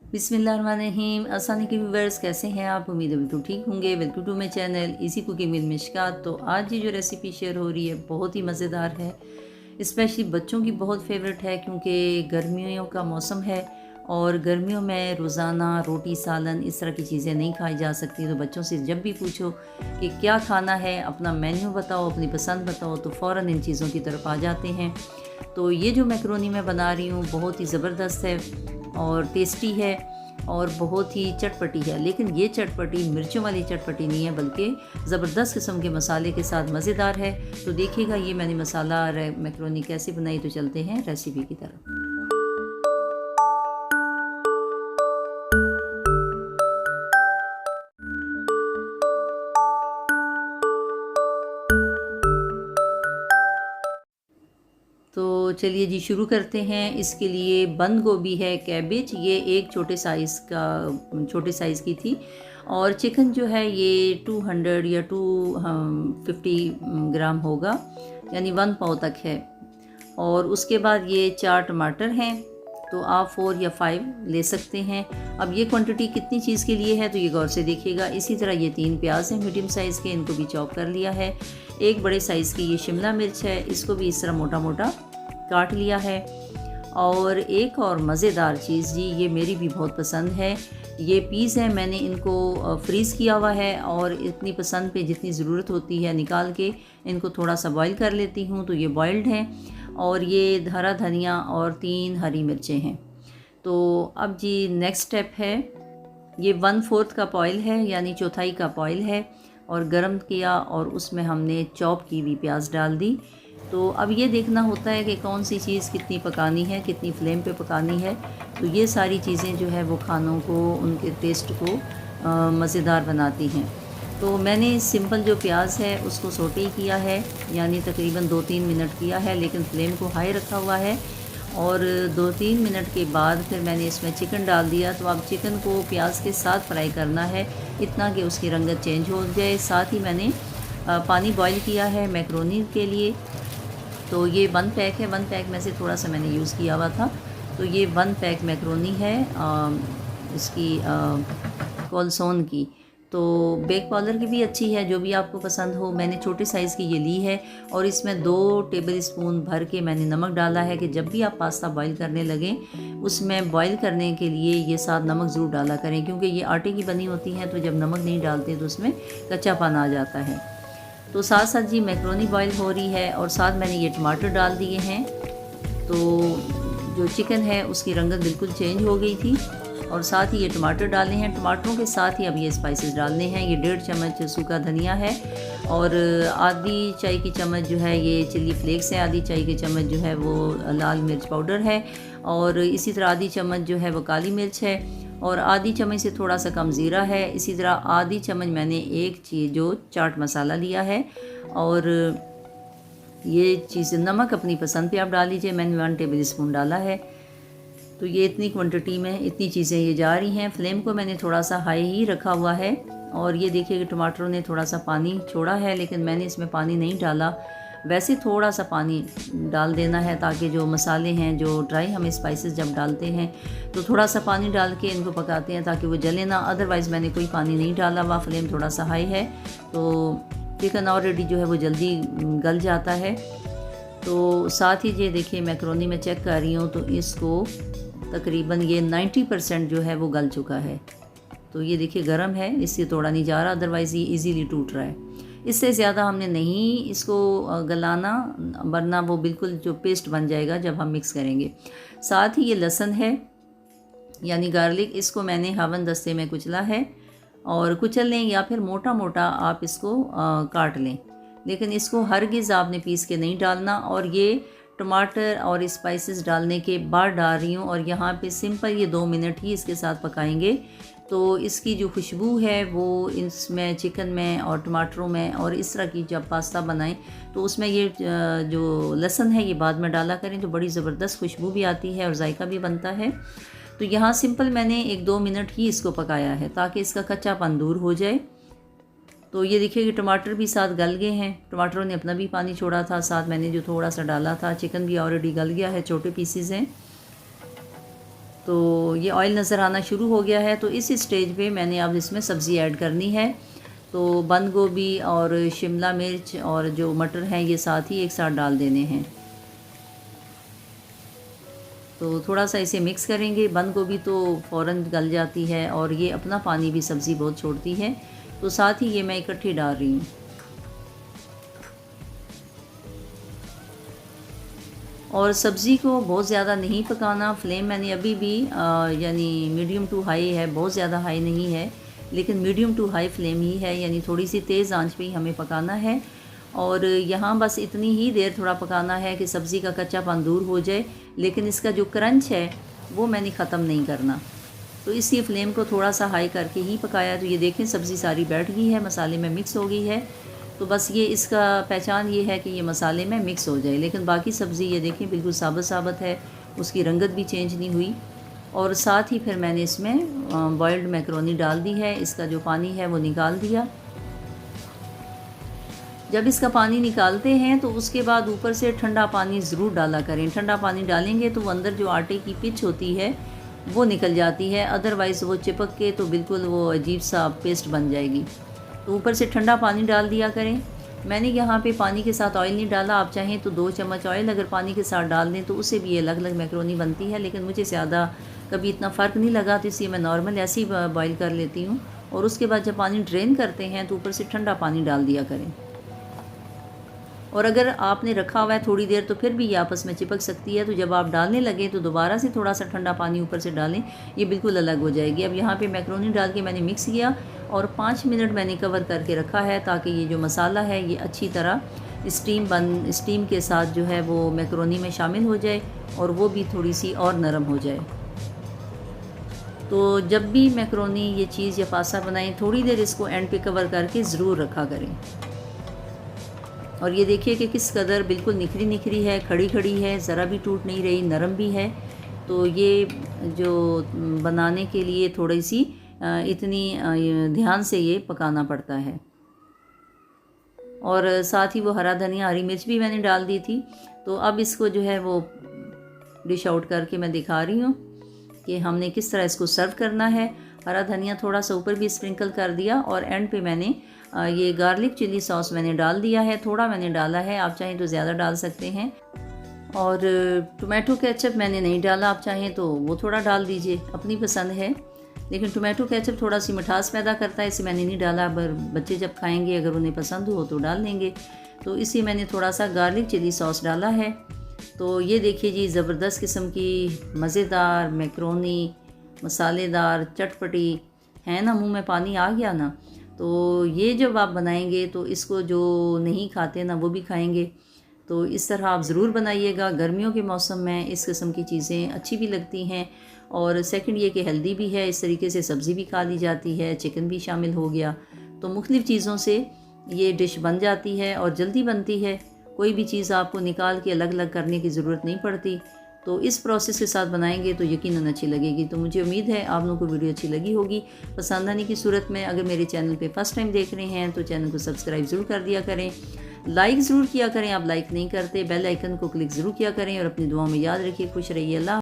बिस्मिल्लाहिर्रहमानिर्रहीम। अस्सलाम वालेकुम व्यूअर्स, कैसे हैं आप? उम्मीद है बिल्कुल ठीक होंगे। Welcome to my channel easy cooking with Mishkat. तो आज ये जो रेसिपी शेयर हो रही है बहुत ही मज़ेदार है, स्पेशली बच्चों की बहुत फेवरेट है क्योंकि गर्मियों का मौसम है और गर्मियों में रोज़ाना रोटी सालन इस तरह की चीज़ें नहीं खाई जा सकती। तो बच्चों से जब भी पूछो कि क्या खाना है, अपना मेन्यू बताओ, अपनी पसंद बताओ, तो फ़ौरन इन चीज़ों की तरफ आ जाते हैं। तो ये जो मैकरोनी मैं बना रही हूँ बहुत ही ज़बरदस्त है और टेस्टी है और बहुत ही चटपटी है। लेकिन ये चटपटी मिर्चों वाली चटपटी नहीं है, बल्कि ज़बरदस्त किस्म के मसाले के साथ मज़ेदार है। तो देखिएगा ये मैंने मसाला मैकरोनी कैसे बनाई। तो चलते हैं रेसिपी की तरफ। तो चलिए जी शुरू करते हैं। इसके लिए बंद गोभी है, कैबेज, ये एक छोटे साइज़ की थी, और चिकन जो है ये 200 या 250 ग्राम होगा, यानी 1 पाव तक है। और उसके बाद ये 4 टमाटर हैं, तो आप 4 या 5 ले सकते हैं। अब ये क्वांटिटी कितनी चीज़ के लिए है तो ये गौर से देखिएगा। इसी तरह ये 3 प्याज हैं मीडियम साइज़ के, इनको भी चॉप कर लिया है। एक बड़े साइज़ की ये शिमला मिर्च है, इसको भी इस तरह मोटा मोटा काट लिया है। और एक और मज़ेदार चीज़ जी, ये मेरी भी बहुत पसंद है, ये पीस है, मैंने इनको फ्रीज़ किया हुआ है और इतनी पसंद पे जितनी ज़रूरत होती है निकाल के इनको थोड़ा सा बॉईल कर लेती हूँ। तो ये बॉइल्ड हैं और ये हरा धनिया और 3 हरी मिर्चें हैं। तो अब जी नेक्स्ट स्टेप है, ये 1/4 कप ऑयल है, यानी चौथाई कप ऑयल है, और गरम किया और उसमें हमने चॉप की हुई प्याज डाल दी। तो अब ये देखना होता है कि कौन सी चीज़ कितनी पकानी है, कितनी फ्लेम पे पकानी है। तो ये सारी चीज़ें जो है वो खानों को, उनके टेस्ट को मज़ेदार बनाती हैं। तो मैंने सिंपल जो प्याज है उसको सोटे ही किया है, यानी तकरीबन 2-3 मिनट किया है, लेकिन फ्लेम को हाई रखा हुआ है। और 2-3 मिनट के बाद फिर मैंने इसमें चिकन डाल दिया। तो अब चिकन को प्याज के साथ फ्राई करना है, इतना कि उसकी रंगत चेंज हो जाए। साथ ही मैंने पानी बॉईल किया है मैकरोनी के लिए। तो ये 1 पैक है, 1 पैक में से थोड़ा सा मैंने यूज़ किया हुआ था। तो ये 1 पैक मैकरोनी है इसकी कॉलसोन की। तो बेक पाउडर की भी अच्छी है, जो भी आपको पसंद हो। मैंने छोटे साइज़ की ये ली है और इसमें 2 टेबल स्पून भर के मैंने नमक डाला है कि जब भी आप पास्ता बॉईल करने लगें उसमें बॉईल करने के लिए ये साथ नमक ज़रूर डाला करें, क्योंकि ये आटे की बनी होती हैं, तो जब नमक नहीं डालते तो उसमें कच्चापन आ जाता है। तो साथ साथ जी मैकरोनी बॉईल हो रही है और साथ मैंने ये टमाटर डाल दिए हैं। तो जो चिकन है उसकी रंगत बिल्कुल चेंज हो गई थी और साथ ही ये टमाटर डालने हैं। टमाटरों के साथ ही अब ये स्पाइसेस डालने हैं। ये 1.5 चम्मच सूखा धनिया है और आधी चाय की चम्मच जो है ये चिल्ली फ्लेक्स है, आधी चाय की चम्मच जो है वो लाल मिर्च पाउडर है, और इसी तरह आधी चम्मच जो है वो काली मिर्च है, और आधी चम्मच से थोड़ा सा कम ज़ीरा है। इसी तरह आधी चम्मच मैंने एक चीज़ जो चाट मसाला लिया है, और ये चीज़ नमक अपनी पसंद पे आप डाल लीजिए, मैंने 1 टेबल स्पून डाला है। तो ये इतनी क्वांटिटी में इतनी चीज़ें ये जा रही हैं। फ्लेम को मैंने थोड़ा सा हाई ही रखा हुआ है। और ये देखिए कि टमाटरों ने थोड़ा सा पानी छोड़ा है, लेकिन मैंने इसमें पानी नहीं डाला। वैसे थोड़ा सा पानी डाल देना है ताकि जो मसाले हैं, जो ड्राई हम स्पाइसेस जब डालते हैं तो थोड़ा सा पानी डाल के इनको पकाते हैं ताकि वो जले ना। अदरवाइज़ मैंने कोई पानी नहीं डाला हुआ। फ्लेम थोड़ा सा हाई है तो चिकन ऑलरेडी जो है वो जल्दी गल जाता है। तो साथ ही ये देखिए मैकरोनी में चेक कर रही हूँ तो इसको तकरीबन ये 90% जो है वो गल चुका है। तो ये देखिए गर्म है, इससे तोड़ा नहीं जा रहा, अदरवाइज़ ये इजीली टूट रहा है। इससे ज़्यादा हमने नहीं इसको गलाना, वरना वो बिल्कुल जो पेस्ट बन जाएगा जब हम मिक्स करेंगे। साथ ही ये लहसुन है, यानी गार्लिक, इसको मैंने हवन दस्ते में कुचला है, और कुचल लें या फिर मोटा मोटा आप इसको काट लें, लेकिन इसको हरगिज़ आपने पीस के नहीं डालना। और ये टमाटर और स्पाइसेस डालने के बाद डाल रही हूँ, और यहाँ पे सिंपल ये 2 मिनट ही इसके साथ पकाएंगे। तो इसकी जो खुशबू है वो इसमें चिकन में और टमाटरों में, और इस तरह की जब पास्ता बनाएं तो उसमें ये जो लहसुन है ये बाद में डाला करें, तो बड़ी ज़बरदस्त खुशबू भी आती है और जायका भी बनता है। तो यहाँ सिंपल मैंने 1-2 मिनट ही इसको पकाया है ताकि इसका कच्चापन दूर हो जाए। तो ये देखिए कि टमाटर भी साथ गल गए हैं, टमाटरों ने अपना भी पानी छोड़ा था, साथ मैंने जो थोड़ा सा डाला था। चिकन भी ऑलरेडी गल गया है, छोटे पीसीज हैं। तो ये ऑयल नज़र आना शुरू हो गया है। तो इस स्टेज पे मैंने अब इसमें सब्ज़ी ऐड करनी है। तो बंद गोभी और शिमला मिर्च और जो मटर हैं ये साथ ही एक साथ डाल देने हैं। तो थोड़ा सा इसे मिक्स करेंगे। बंद गोभी तो फ़ौरन गल जाती है और ये अपना पानी भी सब्ज़ी बहुत छोड़ती है, तो साथ ही ये मैं इकट्ठी डाल रही हूँ। और सब्ज़ी को बहुत ज़्यादा नहीं पकाना। फ्लेम मैंने अभी भी यानी मीडियम टू हाई है, बहुत ज़्यादा हाई नहीं है, लेकिन मीडियम टू हाई फ्लेम ही है, यानी थोड़ी सी तेज़ आंच पे ही हमें पकाना है। और यहाँ बस इतनी ही देर थोड़ा पकाना है कि सब्ज़ी का कच्चापन दूर हो जाए, लेकिन इसका जो क्रंच है वो मैंने ख़त्म नहीं करना। तो इसलिए फ्लेम को थोड़ा सा हाई करके ही पकाया। तो ये देखें सब्ज़ी सारी बैठ गई है, मसाले में मिक्स हो गई है। तो बस ये इसका पहचान ये है कि ये मसाले में मिक्स हो जाए, लेकिन बाकी सब्ज़ी ये देखें बिल्कुल साबुत साबुत है, उसकी रंगत भी चेंज नहीं हुई। और साथ ही फिर मैंने इसमें बॉइल्ड मैकरोनी डाल दी है, इसका जो पानी है वो निकाल दिया। जब इसका पानी निकालते हैं तो उसके बाद ऊपर से ठंडा पानी ज़रूर डाला करें। ठंडा पानी डालेंगे तो अंदर जो आटे की पिच होती है वो निकल जाती है, अदरवाइज़ वो चिपक के तो बिल्कुल वो अजीब सा पेस्ट बन जाएगी। तो ऊपर से ठंडा पानी डाल दिया करें। मैंने यहाँ पे पानी के साथ ऑयल नहीं डाला, आप चाहें तो 2 चम्मच ऑयल अगर पानी के साथ डाल दें तो उससे भी अलग अलग मैकरोनी बनती है, लेकिन मुझे ज़्यादा कभी इतना फ़र्क नहीं लगा, तो इसलिए मैं नॉर्मल ऐसे ही बॉईल कर लेती हूँ। और उसके बाद जब पानी ड्रेन करते हैं तो ऊपर से ठंडा पानी डाल दिया करें। और अगर आपने रखा हुआ है थोड़ी देर तो फिर भी ये आपस में चिपक सकती है, तो जब आप डालने लगे तो दोबारा से थोड़ा सा ठंडा पानी ऊपर से डालें, ये बिल्कुल अलग हो जाएगी। अब यहाँ पे मैकरोनी डाल के मैंने मिक्स किया और 5 मिनट मैंने कवर करके रखा है, ताकि ये जो मसाला है ये अच्छी तरह स्टीम के साथ जो है वो मैकरोनी में शामिल हो जाए और वो भी थोड़ी सी और नरम हो जाए। तो जब भी मैकरोनी ये चीज़ या पास्ता बनाएं, थोड़ी देर इसको एंड पे कवर करके ज़रूर रखा करें। और ये देखिए कि किस कदर बिल्कुल निखरी निखरी है, खड़ी खड़ी है, ज़रा भी टूट नहीं रही, नरम भी है। तो ये जो बनाने के लिए थोड़ी सी इतनी ध्यान से ये पकाना पड़ता है। और साथ ही वो हरा धनिया, हरी मिर्च भी मैंने डाल दी थी। तो अब इसको जो है वो डिश आउट करके मैं दिखा रही हूँ कि हमने किस तरह इसको सर्व करना है। हरा धनिया थोड़ा सा ऊपर भी स्प्रिंकल कर दिया और एंड पे मैंने ये गार्लिक चिली सॉस मैंने डाल दिया है, थोड़ा मैंने डाला है, आप चाहें तो ज़्यादा डाल सकते हैं। और टोमेटो केचप मैंने नहीं डाला, आप चाहें तो वो थोड़ा डाल दीजिए, अपनी पसंद है। लेकिन टोमेटो केचप थोड़ा सी मिठास पैदा करता है, इसे मैंने नहीं डाला। पर बच्चे जब खाएंगे अगर उन्हें पसंद हो तो डाल लेंगे। तो इसी मैंने थोड़ा सा गार्लिक चिली सॉस डाला है। तो ये देखिए जी, ज़बरदस्त किस्म की मज़ेदार मैकरोनी, मसालेदार, चटपटी है ना, मुंह में पानी आ गया ना। तो ये जब आप बनाएंगे तो इसको जो नहीं खाते ना वो भी खाएंगे। तो इस तरह आप ज़रूर बनाइएगा। गर्मियों के मौसम में इस किस्म की चीज़ें अच्छी भी लगती हैं। और सेकंड ये कि हेल्दी भी है, इस तरीके से सब्ज़ी भी खा ली जाती है, चिकन भी शामिल हो गया। तो मुख्तलिफ़ चीज़ों से ये डिश बन जाती है और जल्दी बनती है। कोई भी चीज़ आपको निकाल के अलग अलग करने की ज़रूरत नहीं पड़ती। तो इस प्रोसेस के साथ बनाएंगे तो यकीनन अच्छी लगेगी। तो मुझे उम्मीद है आप लोगों को वीडियो अच्छी लगी होगी। पसंद आने की सूरत में अगर मेरे चैनल पे फर्स्ट टाइम देख रहे हैं तो चैनल को सब्सक्राइब ज़रूर कर दिया करें, लाइक ज़रूर किया करें। आप लाइक नहीं करते, बेल आइकन को क्लिक ज़रूर किया करें और अपनी दुआओं में याद रखिए। खुश रहिए। अल्लाह।